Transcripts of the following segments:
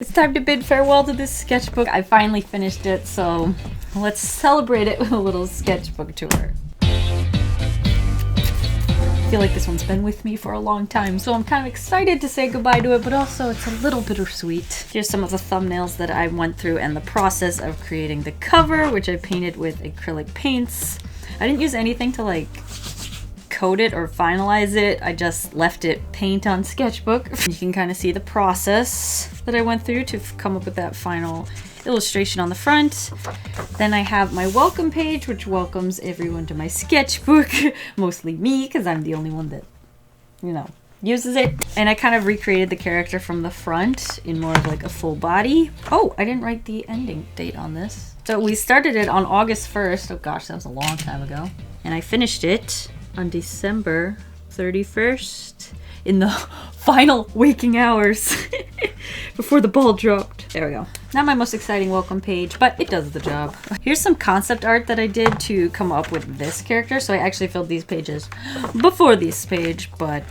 It's time to bid farewell to this sketchbook. I finally finished it, so let's celebrate it with a little sketchbook tour. I feel like this one's been with me for a long time, so I'm kind of excited to say goodbye to it, but also it's a little bittersweet. Here's some of the thumbnails that I went through and the process of creating the cover, which I painted with acrylic paints. I didn't use anything to like coat it or finalize it. I just left it paint on sketchbook. You can kind of see the process that I went through to come up with that final illustration on the front. Then I have my welcome page, which welcomes everyone to my sketchbook, mostly me because I'm the only one that, you know, uses it. And I kind of recreated the character from the front in more of like a full body. Oh, I didn't write the ending date on this. So we started it on August 1st. Oh gosh, that was a long time ago. And I finished it on December 31st in the final waking hours before the ball dropped. There we go. Not my most exciting welcome page, but it does the job. Here's some concept art that I did to come up with this character. So I actually filled these pages before this page, but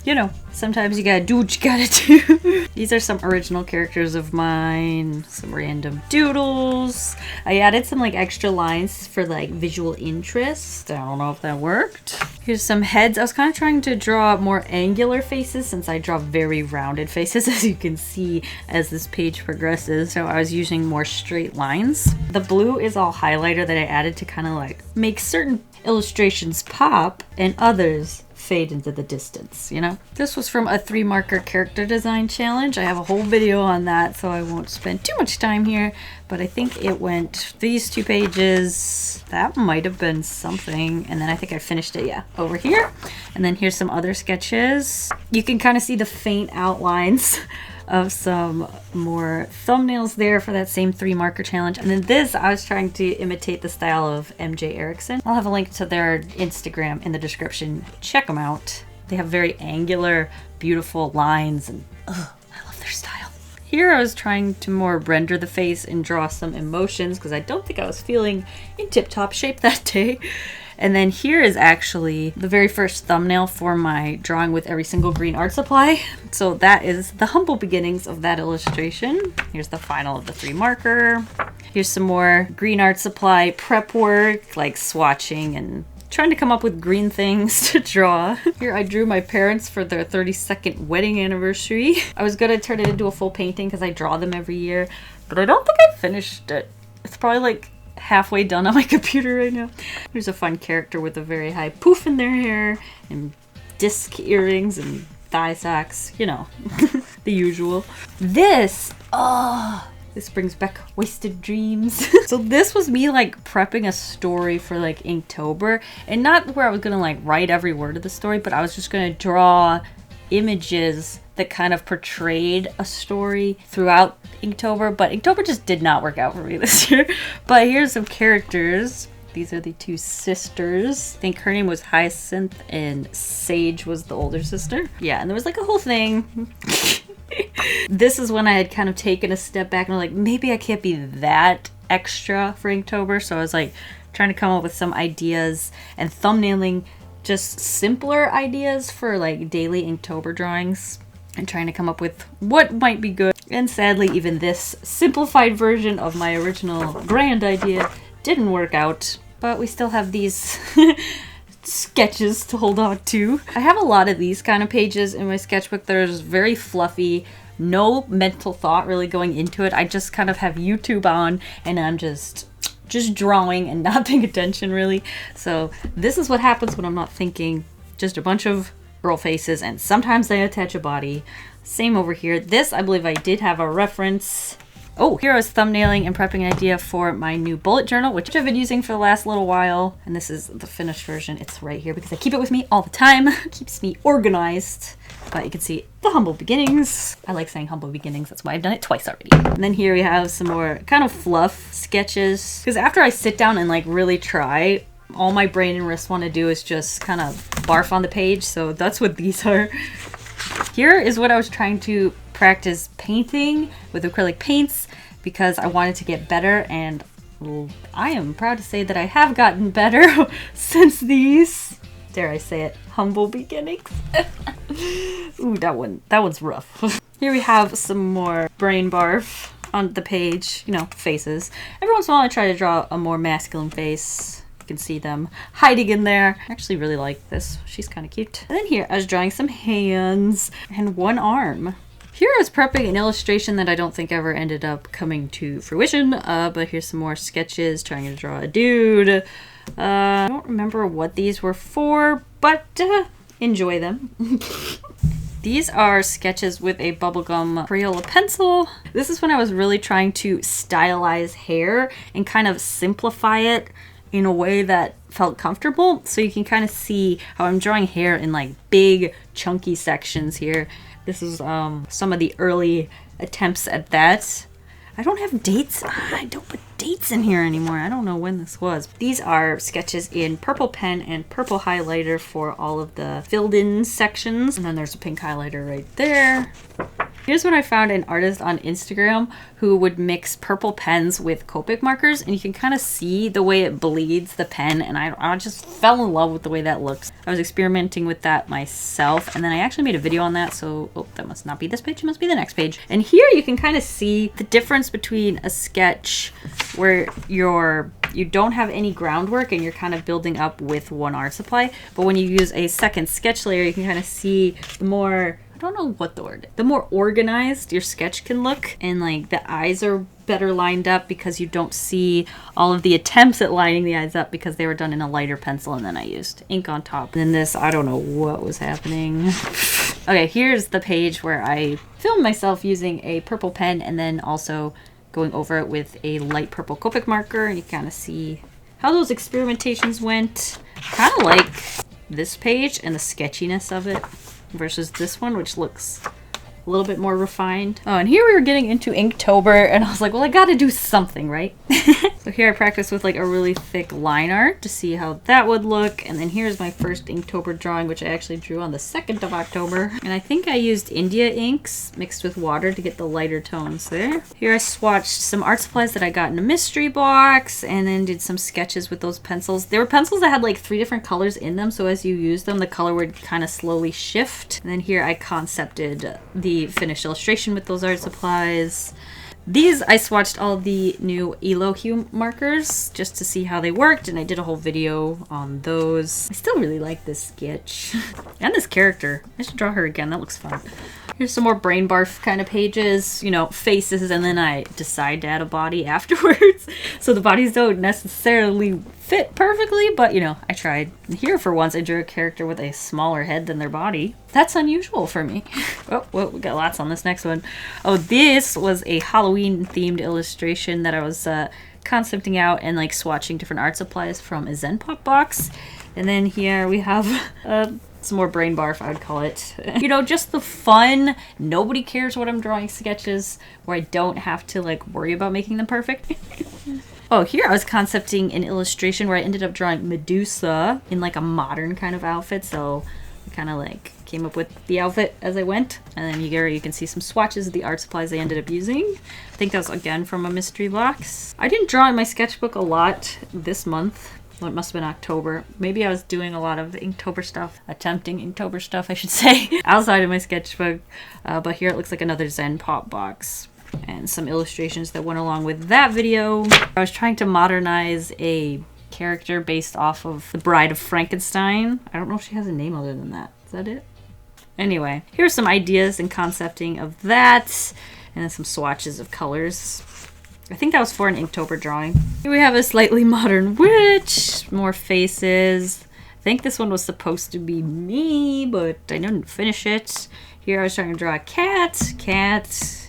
you know, sometimes you gotta do what you gotta do. These are some original characters of mine, some random doodles. I added some like extra lines for like visual interest. I don't know if that worked. Here's some heads. I was kind of trying to draw more angular faces since I draw very rounded faces, as you can see as this page progresses. So I was using more straight lines. The blue is all highlighter that I added to kind of like make certain illustrations pop and others fade into the distance, you know? This was from a 3-marker character design challenge. I have a whole video on that, so I won't spend too much time here, but I think it went these 2 pages. That might have been something. And then I think I finished it, yeah, over here. And then here's some other sketches. You can kind of see the faint outlines of some more thumbnails there for that same 3-marker challenge. And then this, I was trying to imitate the style of MJ Erickson. I'll have a link to their Instagram in the description. Check them out. They have very angular, beautiful lines, and I love their style. Here I was trying to more render the face and draw some emotions because I don't think I was feeling in tip-top shape that day. And then here is actually the very first thumbnail for my drawing with every single green art supply. So that is the humble beginnings of that illustration. Here's the final of the 3-marker. Here's some more green art supply prep work, like swatching and trying to come up with green things to draw. Here I drew my parents for their 32nd wedding anniversary. I was gonna turn it into a full painting because I draw them every year, but I don't think I finished it. It's probably like halfway done on my computer right now. There's a fun character with a very high poof in their hair and disc earrings and thigh socks, you know, the usual. This brings back wasted dreams. So this was me like prepping a story for like Inktober, and not where I was gonna like write every word of the story, but I was just gonna draw images that kind of portrayed a story throughout Inktober, but Inktober just did not work out for me this year. But here's some characters. These are the 2 sisters. I think her name was Hyacinth and Sage was the older sister. Yeah, and there was like a whole thing. This is when I had kind of taken a step back and I'm like, maybe I can't be that extra for Inktober. So I was like trying to come up with some ideas and thumbnailing just simpler ideas for like daily Inktober drawings and trying to come up with what might be good. And sadly, even this simplified version of my original grand idea didn't work out, but we still have these sketches to hold on to. I have a lot of these kind of pages in my sketchbook. There's very fluffy, no mental thought really going into it. I just kind of have YouTube on and I'm just drawing and not paying attention really. So this is what happens when I'm not thinking. Just a bunch of girl faces, and sometimes they attach a body. Same over here. This, I believe I did have a reference. Oh, here I was thumbnailing and prepping an idea for my new bullet journal, which I've been using for the last little while. And this is the finished version. It's right here because I keep it with me all the time. Keeps me organized. But you can see the humble beginnings. I like saying humble beginnings. That's why I've done it twice already. And then here we have some more kind of fluff sketches. Because after I sit down and like really try, all my brain and wrist want to do is just kind of barf on the page. So that's what these are. Here is what I was trying to practice painting with acrylic paints because I wanted to get better, and I am proud to say that I have gotten better since these, dare I say it, humble beginnings. Ooh, that one's rough. Here we have some more brain barf on the page, you know, faces. Every once in a while I try to draw a more masculine face. You can see them hiding in there. I actually really like this. She's kind of cute. And then here I was drawing some hands and one arm. Here I was prepping an illustration that I don't think ever ended up coming to fruition, but here's some more sketches trying to draw a dude. I don't remember what these were for, but enjoy them. These are sketches with a bubblegum Crayola pencil. This is when I was really trying to stylize hair and kind of simplify it in a way that felt comfortable. So you can kind of see how I'm drawing hair in like big chunky sections here. This is some of the early attempts at that. I don't have dates. I don't put dates in here anymore. I don't know when this was. These are sketches in purple pen and purple highlighter for all of the filled in sections. And then there's a pink highlighter right there. Here's what I found an artist on Instagram who would mix purple pens with Copic markers, and you can kind of see the way it bleeds the pen, and I just fell in love with the way that looks. I was experimenting with that myself, and then I actually made a video on that, so oh, that must not be this page, it must be the next page. And here you can kind of see the difference between a sketch where you don't have any groundwork and you're kind of building up with one art supply, but when you use a second sketch layer, you can kind of see the more, I don't know what the word is, the more organized your sketch can look, and like the eyes are better lined up because you don't see all of the attempts at lining the eyes up because they were done in a lighter pencil and then I used ink on top. And then this, I don't know what was happening. Okay, here's the page where I filmed myself using a purple pen and then also going over it with a light purple Copic marker, and you kind of see how those experimentations went. Kind of like this page and the sketchiness of it versus this one, which looks a little bit more refined. Oh, and here we were getting into Inktober, and I was like, well, I gotta do something, right? So here I practiced with like a really thick line art to see how that would look. And then here's my first Inktober drawing, which I actually drew on the 2nd of October. And I think I used India inks mixed with water to get the lighter tones there. Here I swatched some art supplies that I got in a mystery box and then did some sketches with those pencils. They were pencils that had like 3 different colors in them, so as you use them, the color would kind of slowly shift. And then here I concepted the finished illustration with those art supplies. These, I swatched all the new Elo Hue markers just to see how they worked, and I did a whole video on those. I still really like this sketch. And this character. I should draw her again, that looks fun. Here's some more brain barf kind of pages, you know, faces, and then I decide to add a body afterwards. So the bodies don't necessarily fit perfectly, but you know, I tried. Here for once I drew a character with a smaller head than their body. That's unusual for me. Oh, well, we got lots on this next one. Oh, this was a Halloween themed illustration that I was concepting out and like swatching different art supplies from a Zen Pop box. And then here we have some more brain barf, I would call it. You know, just the fun, nobody cares what I'm drawing sketches where I don't have to like worry about making them perfect. Oh, here I was concepting an illustration where I ended up drawing Medusa in like a modern kind of outfit, so I kind of like came up with the outfit as I went. And then here you can see some swatches of the art supplies I ended up using. I think that was again from a mystery box. I didn't draw in my sketchbook a lot this month. Well, it must have been October. Maybe I was doing a lot of Inktober stuff, attempting Inktober stuff, I should say, outside of my sketchbook. But here it looks like another Zen Pop box and some illustrations that went along with that video. I was trying to modernize a character based off of The Bride of Frankenstein. I don't know if she has a name other than that. Is that it? Anyway, here's some ideas and concepting of that, and then some swatches of colors. I think that was for an Inktober drawing. Here we have a slightly modern witch, more faces. I think this one was supposed to be me, but I didn't finish it. Here I was trying to draw a cat, character.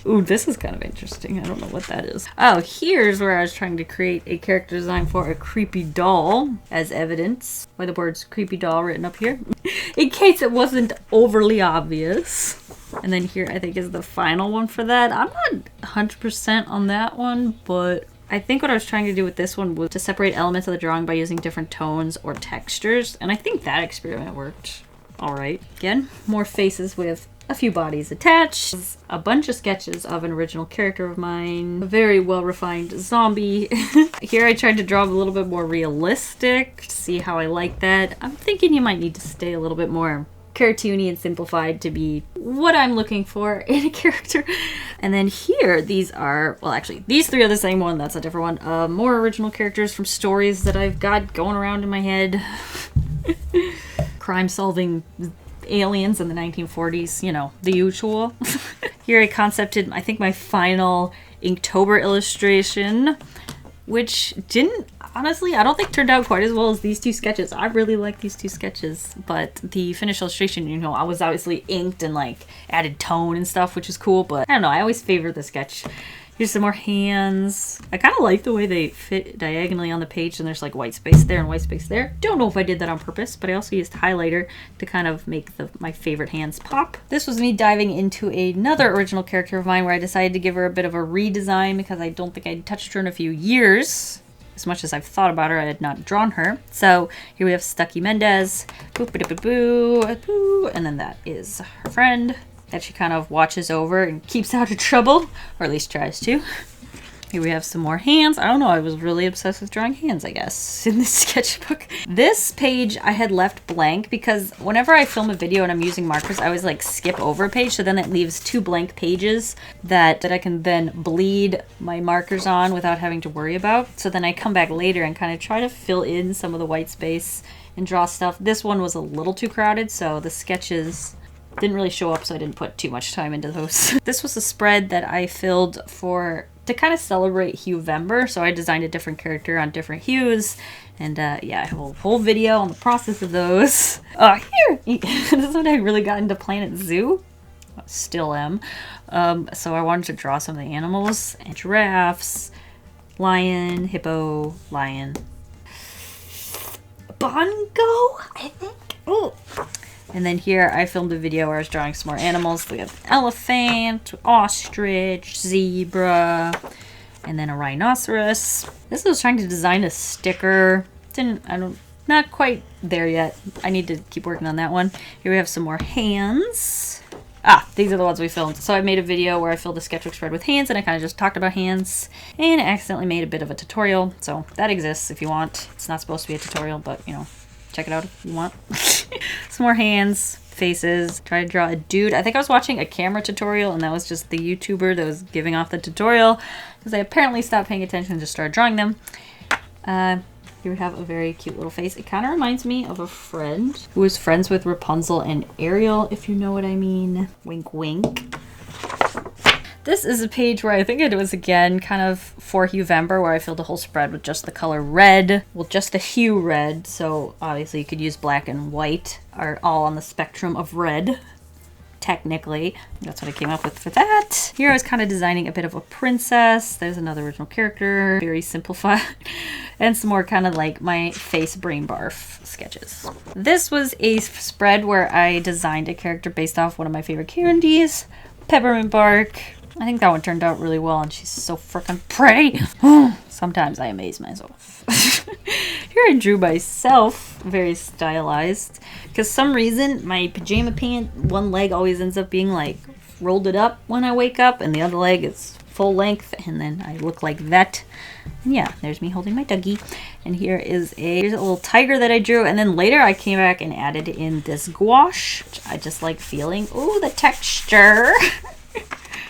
Ooh, this is kind of interesting. I don't know what that is. Oh, here's where I was trying to create a character design for a creepy doll, as evidence by the words creepy doll written up here, in case it wasn't overly obvious. And then here I think is the final one for that. I'm not 100% on that one, but I think what I was trying to do with this one was to separate elements of the drawing by using different tones or textures, and I think that experiment worked all right. Again, more faces with a few bodies attached, a bunch of sketches of an original character of mine, a very well-refined zombie. Here I tried to draw a little bit more realistic to see how I like that. I'm thinking you might need to stay a little bit more cartoony and simplified to be what I'm looking for in a character. And then here, these are, well, actually, these three are the same one. That's a different one. More original characters from stories that I've got going around in my head. Crime-solving aliens in the 1940s, you know, the usual. Here I concepted, I think, my final Inktober illustration, which didn't, honestly, I don't think turned out quite as well as these two sketches. I really like these two sketches, but the finished illustration, you know, I was obviously inked and like added tone and stuff, which is cool, but I don't know, I always favor the sketch. Here's some more hands. I kind of like the way they fit diagonally on the page, and there's like white space there and white space there. Don't know if I did that on purpose, but I also used highlighter to kind of make my favorite hands pop. This was me diving into another original character of mine where I decided to give her a bit of a redesign because I don't think I'd touched her in a few years. As much as I've thought about her, I had not drawn her. So here we have Stucky Mendez, and then that is her friend that she kind of watches over and keeps out of trouble, or at least tries to. Here we have some more hands. I don't know, I was really obsessed with drawing hands, I guess, in this sketchbook. This page I had left blank because whenever I film a video and I'm using markers, I always like skip over a page, so then it leaves 2 blank pages that I can then bleed my markers on without having to worry about. So then I come back later and kind of try to fill in some of the white space and draw stuff. This one was a little too crowded, so the sketches didn't really show up, so I didn't put too much time into those. This was a spread that I filled to kind of celebrate Huvember, so I designed a different character on different hues, and yeah, I have a whole video on the process of those. Here! This is when I really got into Planet Zoo. Still am. So I wanted to draw some of the animals, and giraffes, lion, hippo, lion. Bongo, I think? Oh! And then here I filmed a video where I was drawing some more animals. We have elephant, ostrich, zebra, and then a rhinoceros. This was trying to design a sticker. Not quite there yet. I need to keep working on that one. Here we have some more hands. These are the ones we filmed. So I made a video where I filled a sketchbook spread with hands, and I kind of just talked about hands and accidentally made a bit of a tutorial. So that exists if you want. It's not supposed to be a tutorial, but you know, check it out if you want. Some more hands, faces. Try to draw a dude. I think I was watching a camera tutorial, and that was just the YouTuber that was giving off the tutorial because I apparently stopped paying attention and just started drawing them. Here we have a very cute little face. It kind of reminds me of a friend who was friends with Rapunzel and Ariel, if you know what I mean. Wink, wink. This is a page where I think it was, again, kind of for Huvember, where I filled a whole spread with just the color red. Well, just the hue red, so obviously you could use black and white, are all on the spectrum of red, technically. That's what I came up with for that. Here I was kind of designing a bit of a princess. There's another original character, very simplified, and some more kind of like my face brain barf sketches. This was a spread where I designed a character based off one of my favorite candies, peppermint bark. I think that one turned out really well, and she's so freaking pretty. Sometimes I amaze myself. Here I drew myself, very stylized, because some reason my pajama pant, one leg always ends up being like rolled it up when I wake up, and the other leg is full length, and then I look like that. And yeah, there's me holding my Dougie. And here's a little tiger that I drew, and then later I came back and added in this gouache, which I just like feeling. Ooh, the texture.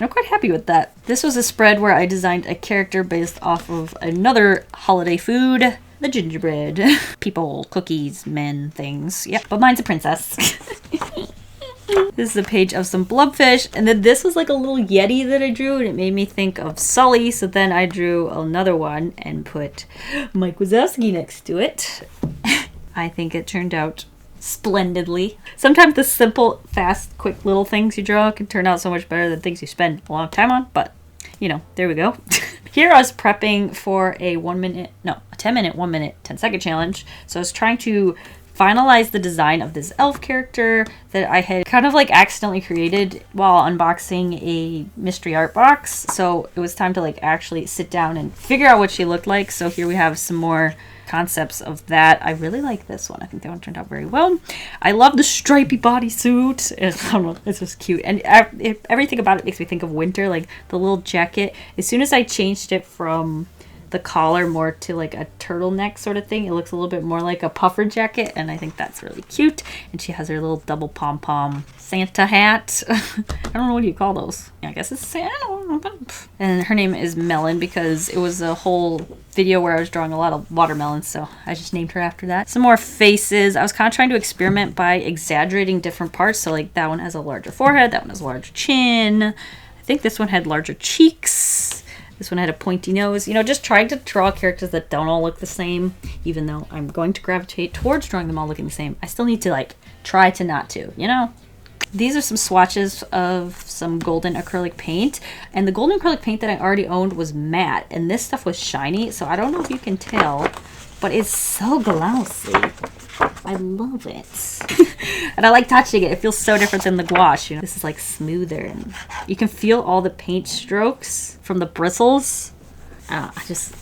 I'm quite happy with that. This was a spread where I designed a character based off of another holiday food, the gingerbread. People, cookies, men, things. Yep, but mine's a princess. This is a page of some blobfish, and then this was like a little yeti that I drew, and it made me think of Sully, so then I drew another one and put Mike Wazowski next to it. I think it turned out splendidly. Sometimes the simple, fast, quick little things you draw can turn out so much better than things you spend a long time on, but you know, there we go. Here I was prepping for a 10 minute, 1 minute, 10-second challenge. So I was trying to finalize the design of this elf character that I had kind of like accidentally created while unboxing a mystery art box. So it was time to like actually sit down and figure out what she looked like. So here we have some more concepts of that. I really like this one. I think that one turned out very well. I love the stripy bodysuit. I don't know, it's just cute. And everything about it makes me think of winter, like the little jacket. As soon as I changed it from the collar more to like a turtleneck sort of thing. It looks a little bit more like a puffer jacket, and I think that's really cute. And she has her little double pom-pom Santa hat. I don't know, what do you call those? I guess it's Santa. And her name is Melon because it was a whole video where I was drawing a lot of watermelons, so I just named her after that. Some more faces. I was kind of trying to experiment by exaggerating different parts. So like that one has a larger forehead, that one has a larger chin. I think this one had larger cheeks. This one had a pointy nose. You know, just trying to draw characters that don't all look the same, even though I'm going to gravitate towards drawing them all looking the same. I still need to like try to not to, you know? These are some swatches of some golden acrylic paint, and the golden acrylic paint that I already owned was matte, and this stuff was shiny, so I don't know if you can tell, but it's so glossy. I love it. And I like touching it. It feels so different than the gouache, you know? This is like smoother, and you can feel all the paint strokes from the bristles. This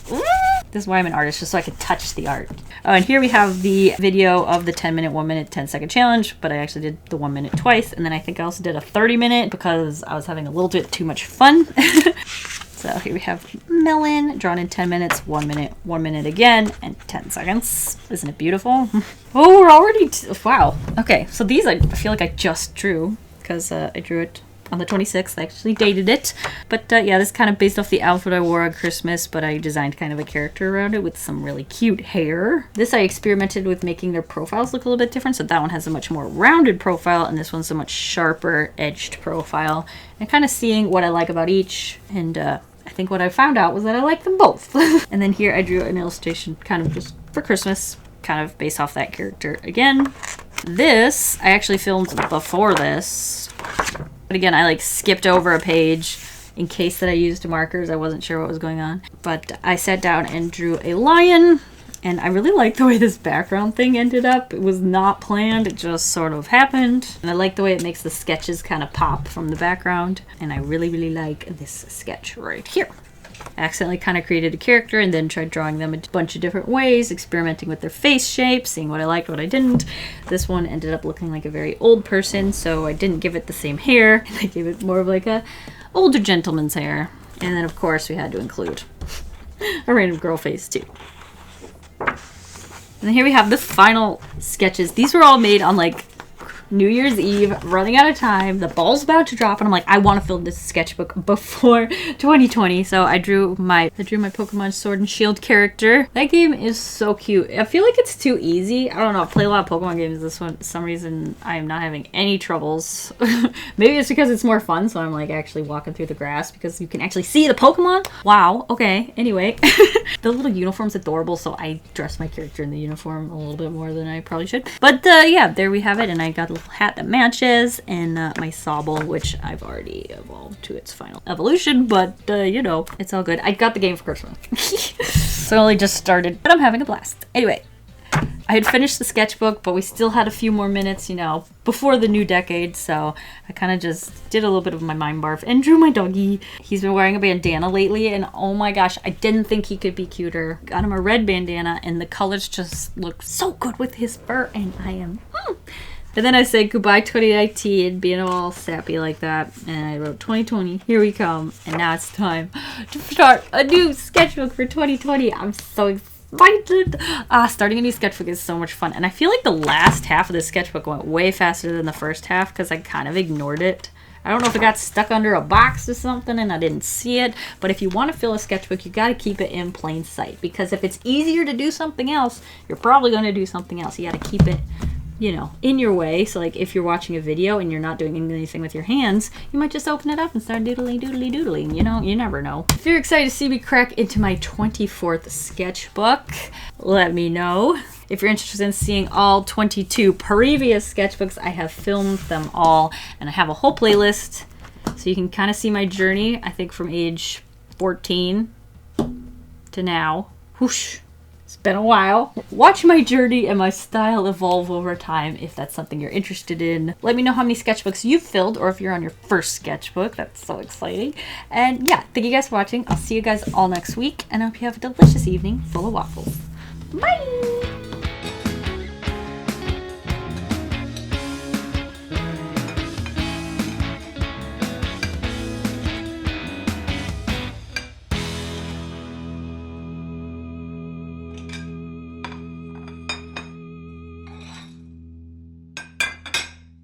is why I'm an artist, just so I can touch the art. Oh, and here we have the video of the 10-minute, 1-minute, 10-second challenge, but I actually did the 1 minute twice, and then I think I also did a 30-minute because I was having a little bit too much fun. So here we have Melon, drawn in 10 minutes, 1 minute, 1 minute again, and 10 seconds. Isn't it beautiful? Oh, we're already, wow. Okay, so these I feel like I just drew because I drew it on the 26th. I actually dated it. But yeah, this is kind of based off the outfit I wore on Christmas, but I designed kind of a character around it with some really cute hair. This I experimented with making their profiles look a little bit different, so that one has a much more rounded profile, and this one's a much sharper edged profile. And kind of seeing what I like about each, and I think what I found out was that I like them both. And then here I drew an illustration kind of just for Christmas, kind of based off that character again. This, I actually filmed before this. But again, I like skipped over a page in case that I used markers. I wasn't sure what was going on. But I sat down and drew a lion. And I really like the way this background thing ended up. It was not planned. It just sort of happened. And I like the way it makes the sketches kind of pop from the background. And I really, really like this sketch right here. I accidentally kind of created a character and then tried drawing them a bunch of different ways, experimenting with their face shape, seeing what I liked, what I didn't. This one ended up looking like a very old person, so I didn't give it the same hair. I gave it more of like a older gentleman's hair. And then of course we had to include a random girl face too. And then here we have the final sketches. These were all made on like New Year's Eve, running out of time. The ball's about to drop, and I'm like, I want to fill this sketchbook before 2020. So I drew my Pokemon Sword and Shield character. That game is so cute. I feel like it's too easy. I don't know. I've played a lot of Pokemon games. This one, for some reason, I am not having any troubles. Maybe it's because it's more fun, so I'm like actually walking through the grass because you can actually see the Pokemon. Wow. Okay. Anyway, the little uniform's adorable, so I dressed my character in the uniform a little bit more than I probably should. But yeah, there we have it, and I got a little hat that matches, and my Sobble, which I've already evolved to its final evolution, but you know, it's all good. I got the game for Christmas. So I only just started, but I'm having a blast. Anyway, I had finished the sketchbook, but we still had a few more minutes, you know, before the new decade, so I kind of just did a little bit of my mind barf and drew my doggy. He's been wearing a bandana lately, and oh my gosh, I didn't think he could be cuter. Got him a red bandana, and the colors just look so good with his fur, and I am... And then I said goodbye 2019, being all sappy like that, and I wrote 2020, here we come, and now it's time to start a new sketchbook for 2020. I'm so excited. Starting a new sketchbook is so much fun, and I feel like the last half of the sketchbook went way faster than the first half because I kind of ignored it. I don't know if it got stuck under a box or something and I didn't see it, but if you want to fill a sketchbook, you got to keep it in plain sight, because if it's easier to do something else, you're probably going to do something else. You got to keep it, you know, in your way. So like if you're watching a video and you're not doing anything with your hands, you might just open it up and start doodling, you know, you never know. If you're excited to see me crack into my 24th sketchbook, let me know. If you're interested in seeing all 22 previous sketchbooks, I have filmed them all, and I have a whole playlist so you can kind of see my journey, I think from age 14 to now. Whoosh. It's been a while. Watch my journey and my style evolve over time if that's something you're interested in. Let me know how many sketchbooks you've filled, or if you're on your first sketchbook. That's so exciting. And yeah, thank you guys for watching. I'll see you guys all next week, and I hope you have a delicious evening full of waffles. Bye!